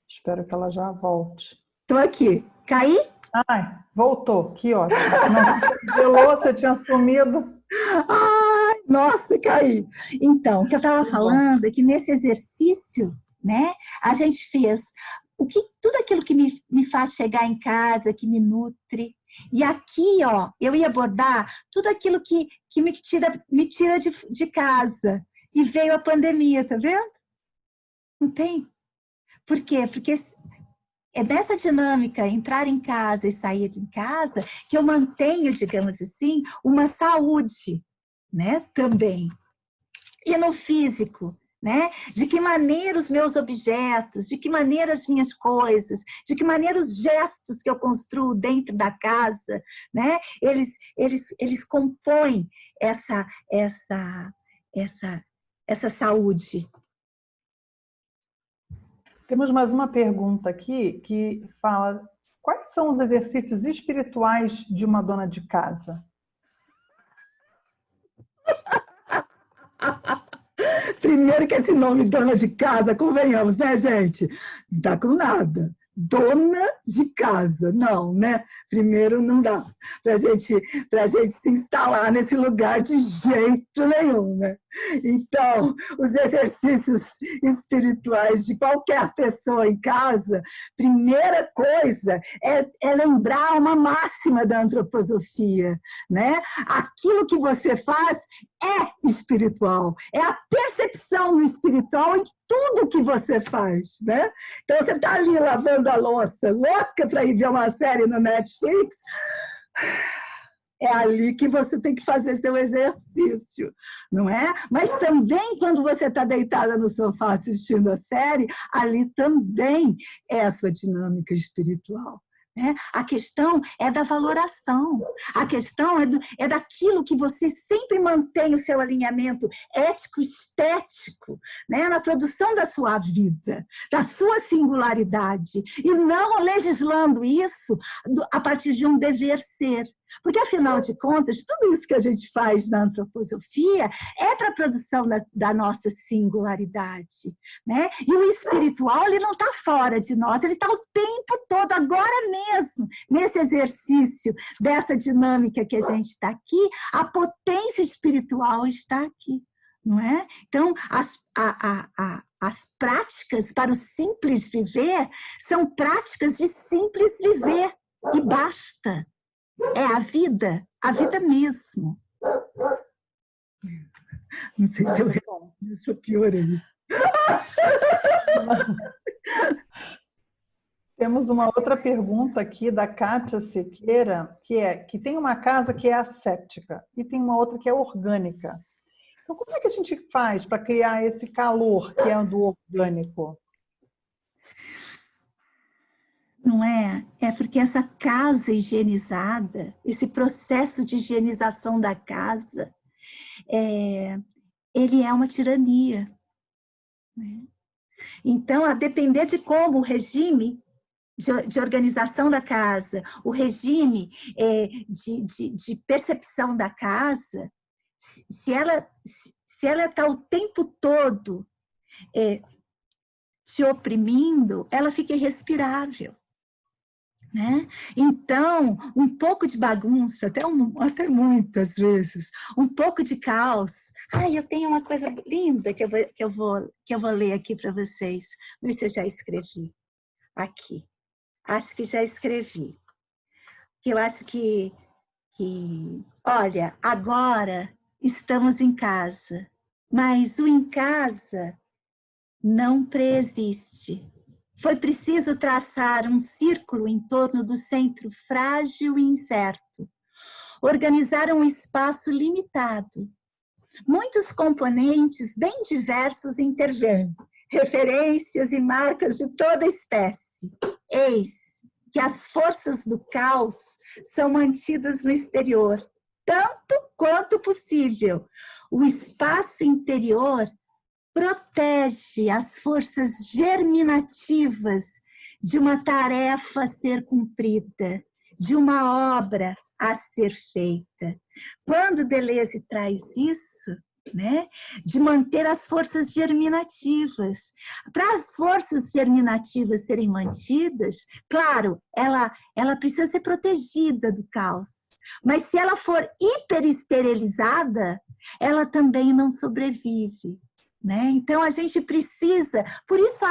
Espero que ela já volte. Estou aqui. Caí? Ai, voltou. Que ótimo. Não, você tinha sumido. Ai, nossa, caí. Então, o que eu estava falando é que nesse exercício, né, a gente fez tudo aquilo que me faz chegar em casa, que me nutre. E aqui, ó, eu ia abordar tudo aquilo que me tira de casa. E veio a pandemia, tá vendo? Não tem? Por quê? Porque é dessa dinâmica, entrar em casa e sair em casa, que eu mantenho, digamos assim, uma saúde, né, também. E no físico, né? De que maneira os meus objetos, de que maneira as minhas coisas, de que maneira os gestos que eu construo dentro da casa, né? Eles compõem essa saúde. Temos mais uma pergunta aqui que fala: quais são os exercícios espirituais de uma dona de casa? Primeiro que esse nome dona de casa, convenhamos, né, gente? Não tá com nada. Dona de casa, não, né? Primeiro não dá pra gente se instalar nesse lugar de jeito nenhum, né? Então, os exercícios espirituais de qualquer pessoa em casa, primeira coisa é lembrar uma máxima da antroposofia, né? Aquilo que você faz é espiritual, é a percepção no espiritual em tudo que você faz, né? Então, você está ali lavando a louça, louca para ir ver uma série no Netflix, é ali que você tem que fazer seu exercício, não é? Mas também quando você está deitada no sofá assistindo a série, ali também é a sua dinâmica espiritual. Né? A questão é da valoração, a questão é daquilo que você sempre mantém o seu alinhamento ético, estético, né? Na produção da sua vida, da sua singularidade, e não legislando isso a partir de um dever ser. Porque, afinal de contas, tudo isso que a gente faz na antroposofia é para a produção da nossa singularidade, né? E o espiritual, ele não está fora de nós, ele está o tempo todo, agora mesmo, nesse exercício dessa dinâmica que a gente está aqui, a potência espiritual está aqui, não é? Então, as práticas para o simples viver são práticas de simples viver, e basta. É a vida mesmo. Não sei se eu piorei. Temos uma outra pergunta aqui da Kátia Sequeira, que tem uma casa que é asséptica e tem uma outra que é orgânica. Então, como é que a gente faz para criar esse calor que é do orgânico? Não é? É porque essa casa higienizada, esse processo de higienização da casa, ele é uma tirania. Né? Então, a depender de como o regime de organização da casa, o regime de percepção da casa, se ela está o tempo todo te oprimindo, ela fica irrespirável. Né? Então, um pouco de bagunça, até muitas vezes, um pouco de caos. Eu tenho uma coisa linda que eu vou ler aqui para vocês. Não sei se eu já escrevi aqui. Acho que já escrevi. Que eu acho que olha, agora estamos em casa, mas o em casa não preexiste. foi preciso traçar um círculo em torno do centro frágil e incerto. Organizar um espaço limitado. Muitos componentes bem diversos intervêm, referências e marcas de toda espécie. Eis que as forças do caos são mantidas no exterior, tanto quanto possível. O espaço interior protege as forças germinativas de uma tarefa a ser cumprida, de uma obra a ser feita. Quando Deleuze traz isso, né, de manter as forças germinativas. Para as forças germinativas serem mantidas, claro, ela precisa ser protegida do caos. Mas se ela for hiperesterilizada, ela também não sobrevive. Né? Então, a gente precisa, por isso a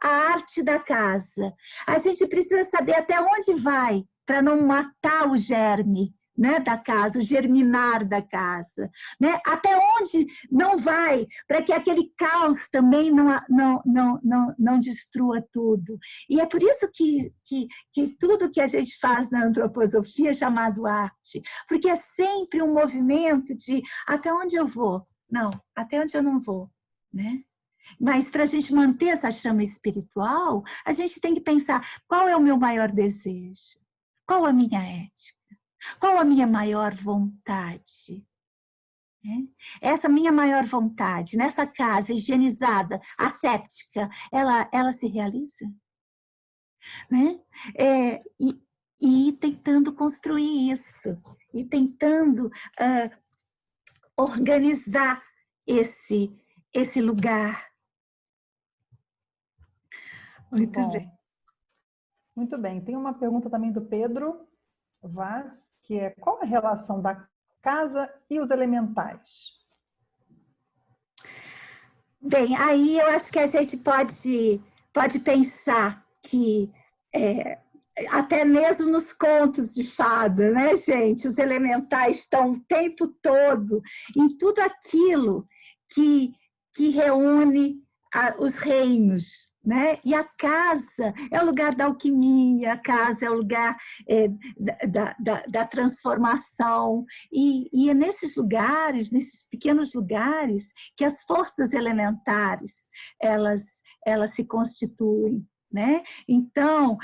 arte da casa. A gente precisa saber até onde vai para não matar o germe, né, da casa, o germinar da casa. Né? Até onde não vai para que aquele caos também não destrua tudo. E é por isso que tudo que a gente faz na antroposofia é chamado arte, porque é sempre um movimento de até onde eu vou. Não, até onde eu não vou, né? Mas para a gente manter essa chama espiritual, a gente tem que pensar qual é o meu maior desejo, qual a minha ética, qual a minha maior vontade. Né? Essa minha maior vontade, nessa casa higienizada, asséptica, ela se realiza? Né? E tentando construir isso, e tentando organizar esse lugar. Muito bem. Muito bem. Tem uma pergunta também do Pedro Vaz, que é: qual a relação da casa e os elementais? Bem, aí eu acho que a gente pode pensar que até mesmo nos contos de fada, né, gente? Os elementais estão o tempo todo em tudo aquilo que reúne os reinos, né? E a casa é o lugar da alquimia, a casa é o lugar da transformação. E é nesses lugares, nesses pequenos lugares, que as forças elementares elas se constituem. Né? Então,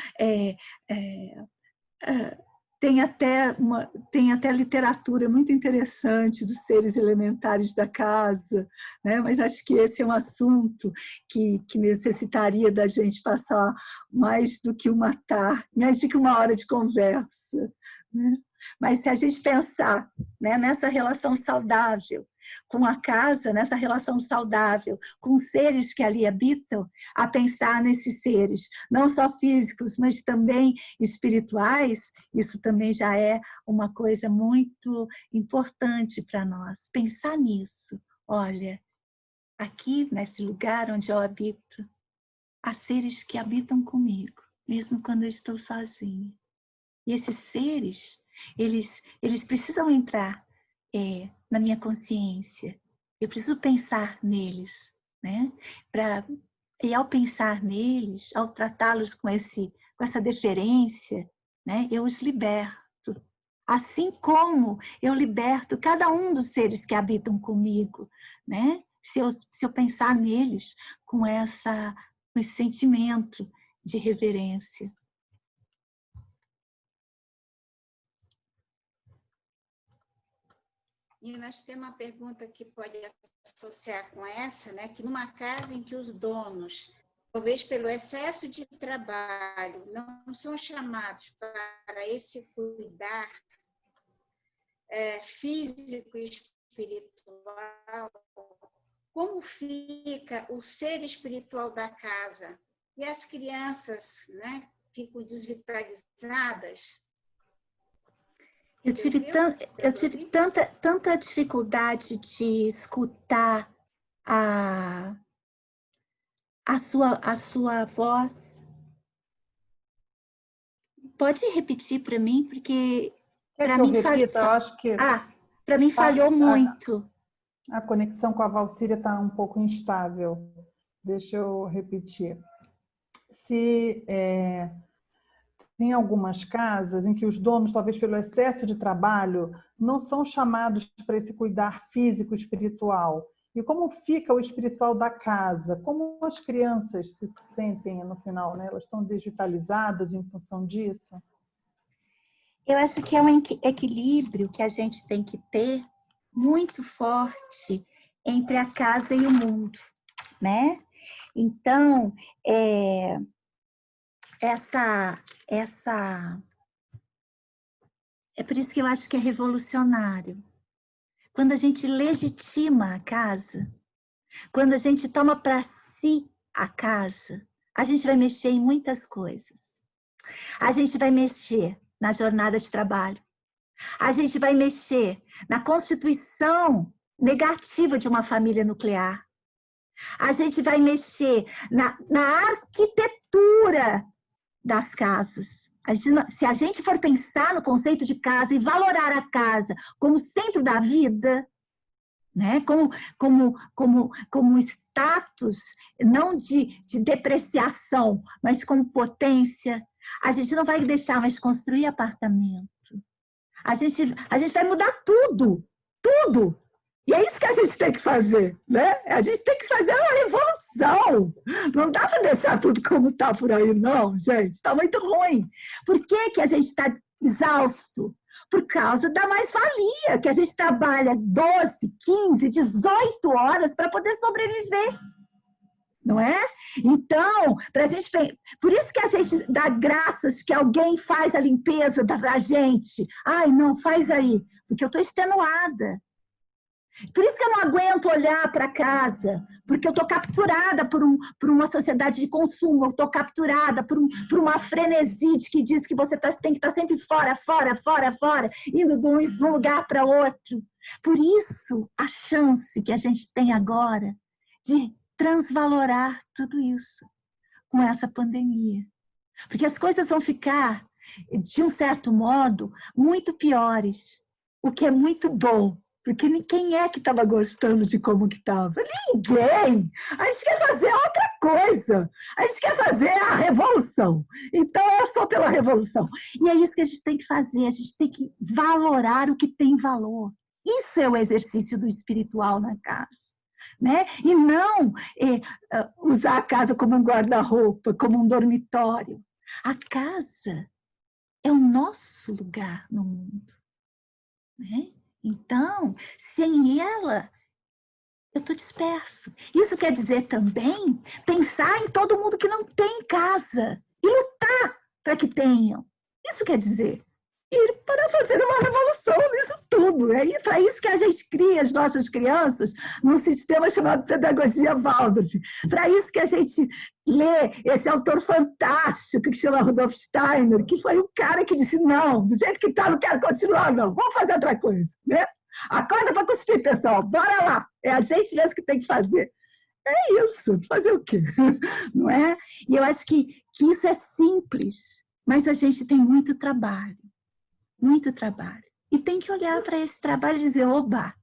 tem até literatura muito interessante dos seres elementares da casa, né? Mas acho que esse é um assunto que necessitaria da gente passar mais do que mais do que uma hora de conversa. Né? Mas se a gente pensar, né, nessa relação saudável com a casa, nessa relação saudável com os seres que ali habitam, a pensar nesses seres, não só físicos, mas também espirituais, isso também já é uma coisa muito importante para nós. Pensar nisso. Olha, aqui nesse lugar onde eu habito, há seres que habitam comigo, mesmo quando eu estou sozinha. E esses seres, eles precisam entrar na minha consciência. Eu preciso pensar neles, né? E ao pensar neles, ao tratá-los com essa deferência, né? Eu os liberto. Assim como eu liberto cada um dos seres que habitam comigo, né? Se eu pensar neles com esse sentimento de reverência. E nós temos uma pergunta que pode associar com essa, né? Que numa casa em que os donos, talvez pelo excesso de trabalho, não são chamados para esse cuidar físico e espiritual, como fica o ser espiritual da casa? E as crianças, né? Ficam desvitalizadas? Eu tive tanta dificuldade de escutar a sua voz. Pode repetir para mim, porque para mim para mim falhou muito. A conexão com a Valcíria está um pouco instável. Deixa eu repetir. se tem algumas casas em que os donos, talvez pelo excesso de trabalho, não são chamados para esse cuidar físico e espiritual. E como fica o espiritual da casa? Como as crianças se sentem no final, né? Elas estão digitalizadas em função disso? Eu acho que é um equilíbrio que a gente tem que ter muito forte entre a casa e o mundo, né? Então, é por isso que eu acho que é revolucionário. Quando a gente legitima a casa, quando a gente toma para si a casa, a gente vai mexer em muitas coisas. A gente vai mexer na jornada de trabalho. A gente vai mexer na constituição negativa de uma família nuclear. A gente vai mexer na arquitetura das casas. Se a gente for pensar no conceito de casa e valorar a casa como centro da vida, né? como status, não de depreciação, mas como potência, a gente não vai deixar mais construir apartamento. A gente vai mudar tudo, tudo. E é isso que a gente tem que fazer, né? A gente tem que fazer uma revolução. Não dá para deixar tudo como está por aí, não, gente. Está muito ruim. Por que a gente está exausto? Por causa da mais-valia, que a gente trabalha 12, 15, 18 horas para poder sobreviver. Não é? Então, por isso que a gente dá graças que alguém faz a limpeza da gente. Ai, não, faz aí, porque eu estou extenuada. Por isso que eu não aguento olhar para casa, porque eu estou capturada por uma sociedade de consumo, eu estou capturada por uma frenesi que diz que você tem que estar sempre fora, indo de um lugar para outro. Por isso, a chance que a gente tem agora de transvalorar tudo isso com essa pandemia. Porque as coisas vão ficar, de um certo modo, muito piores, o que é muito bom. Porque quem é que estava gostando de como que estava? Ninguém! A gente quer fazer outra coisa. A gente quer fazer a revolução. Então, é só pela revolução. E é isso que a gente tem que fazer. A gente tem que valorar o que tem valor. Isso é o exercício do espiritual na casa. Né? E não usar a casa como um guarda-roupa, como um dormitório. A casa é o nosso lugar no mundo. Né? Então, sem ela, eu estou disperso. Isso quer dizer também pensar em todo mundo que não tem casa e lutar para que tenham. Isso quer dizer ir para fazer uma revolução nisso tudo. É para isso que a gente cria as nossas crianças num sistema chamado Pedagogia Waldorf. Para isso que a gente lê esse autor fantástico que chama Rudolf Steiner, que foi o cara que disse, não, do jeito que está, não quero continuar, não. Vamos fazer outra coisa. Né? Acorda para cuspir, pessoal. Bora lá. É a gente mesmo que tem que fazer. É isso. Fazer o quê? Não é? E eu acho que isso é simples, mas a gente tem muito trabalho. Muito trabalho. E tem que olhar para esse trabalho e dizer, oba,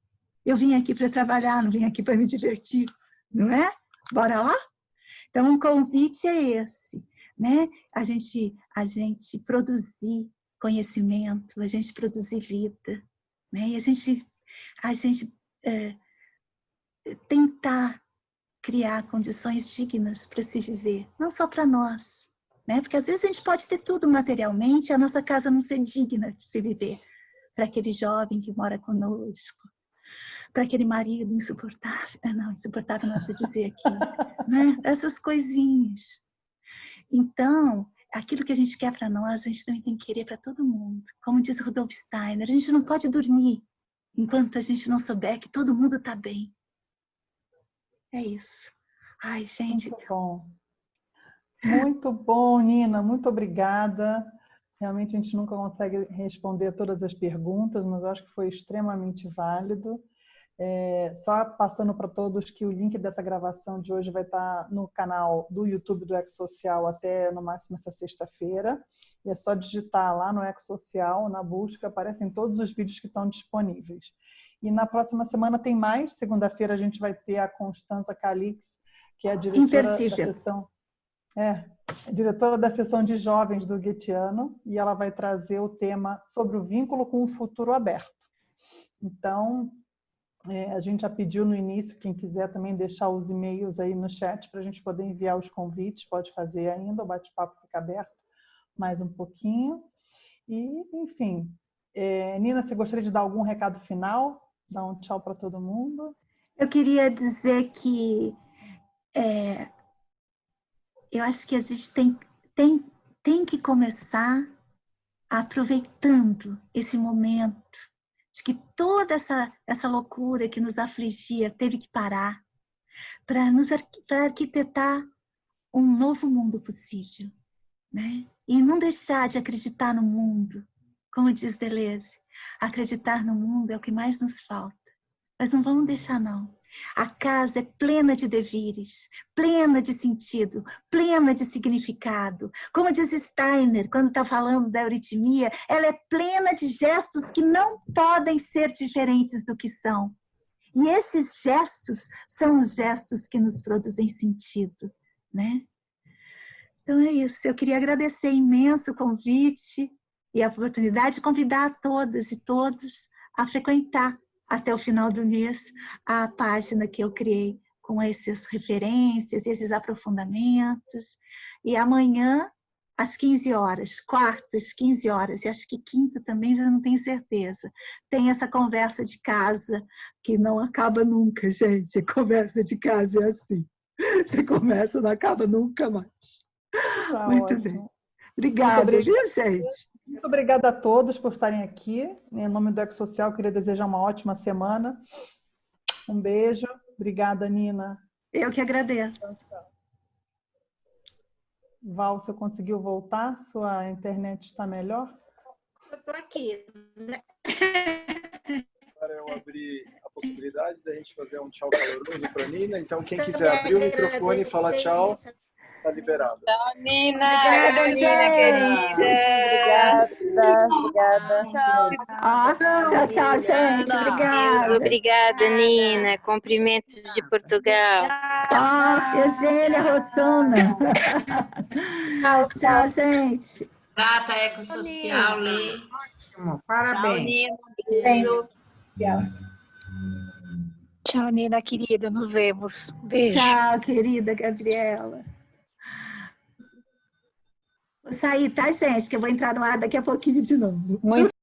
eu vim aqui para trabalhar, não vim aqui para me divertir, não é? Bora lá? Então, um convite é esse, né? A gente produzir conhecimento, a gente produzir vida, né? E a gente tentar criar condições dignas para se viver, não só para nós, né? Porque às vezes a gente pode ter tudo materialmente e a nossa casa não ser digna de se viver. Para aquele jovem que mora conosco, para aquele marido insuportável. Não, insuportável não é para dizer aqui. Né? Essas coisinhas. Então, aquilo que a gente quer para nós, a gente também tem que querer para todo mundo. Como diz Rudolf Steiner, a gente não pode dormir enquanto a gente não souber que todo mundo está bem. É isso. Ai, gente. Muito bom. Muito bom, Nina. Muito obrigada. Realmente a gente nunca consegue responder todas as perguntas, mas eu acho que foi extremamente válido. Só passando para todos que o link dessa gravação de hoje vai estar no canal do YouTube do Ecosocial até no máximo essa sexta-feira. E é só digitar lá no Ecosocial, na busca, aparecem todos os vídeos que estão disponíveis. E na próxima semana tem mais. Segunda-feira a gente vai ter a Constanza Calix, que é a diretora da seção. diretora da seção de jovens do Goetheano, e ela vai trazer o tema sobre o vínculo com o futuro aberto. Então, a gente já pediu no início, quem quiser também deixar os e-mails aí no chat para a gente poder enviar os convites, pode fazer ainda, o bate-papo fica aberto mais um pouquinho. E, enfim, Nina, você gostaria de dar algum recado final? Dar um tchau para todo mundo? Eu queria dizer que eu acho que a gente tem que começar aproveitando esse momento de que toda essa loucura que nos afligia teve que parar para arquitetar um novo mundo possível, né? E não deixar de acreditar no mundo. Como diz Deleuze, acreditar no mundo é o que mais nos falta. Mas não vamos deixar, não. A casa é plena de devires, plena de sentido, plena de significado. Como diz Steiner, quando está falando da euritmia, ela é plena de gestos que não podem ser diferentes do que são. E esses gestos são os gestos que nos produzem sentido, né? Então é isso. Eu queria agradecer imenso o convite e a oportunidade de convidar a todas e todos a frequentar até o final do mês a página que eu criei com essas referências, esses aprofundamentos. E amanhã, às 15 horas, quartas, 15 horas, e acho que quinta também, já não tenho certeza, tem essa conversa de casa que não acaba nunca, gente. A conversa de casa é assim. Você começa, não acaba nunca mais. Tá Muito ótimo. bem. Obrigada, viu, gente? Muito obrigada a todos por estarem aqui. Em nome do EcoSocial, queria desejar uma ótima semana. Um beijo. Obrigada, Nina. Eu que agradeço. Val, você conseguiu voltar? Sua internet está melhor? Eu estou aqui, né? Agora eu abri a possibilidade da gente fazer um tchau caloroso para a Nina. Então, quem quiser abrir o microfone e falar tchau, está liberado. Tchau, Nina. Obrigada, Tchau, Nina, gente. querida. Obrigada. Tchau, tchau, gente. Obrigada. Obrigada, Nina. Cumprimentos de Portugal. Eugênia Rossana. Tchau, gente. Data Ecossocial, Lê. Parabéns. Beijo. Tchau, Nina, querida. Nos vemos. Beijo. Tchau, querida Gabriela. Vou sair, tá, gente? Que eu vou entrar no ar daqui a pouquinho de novo. Muito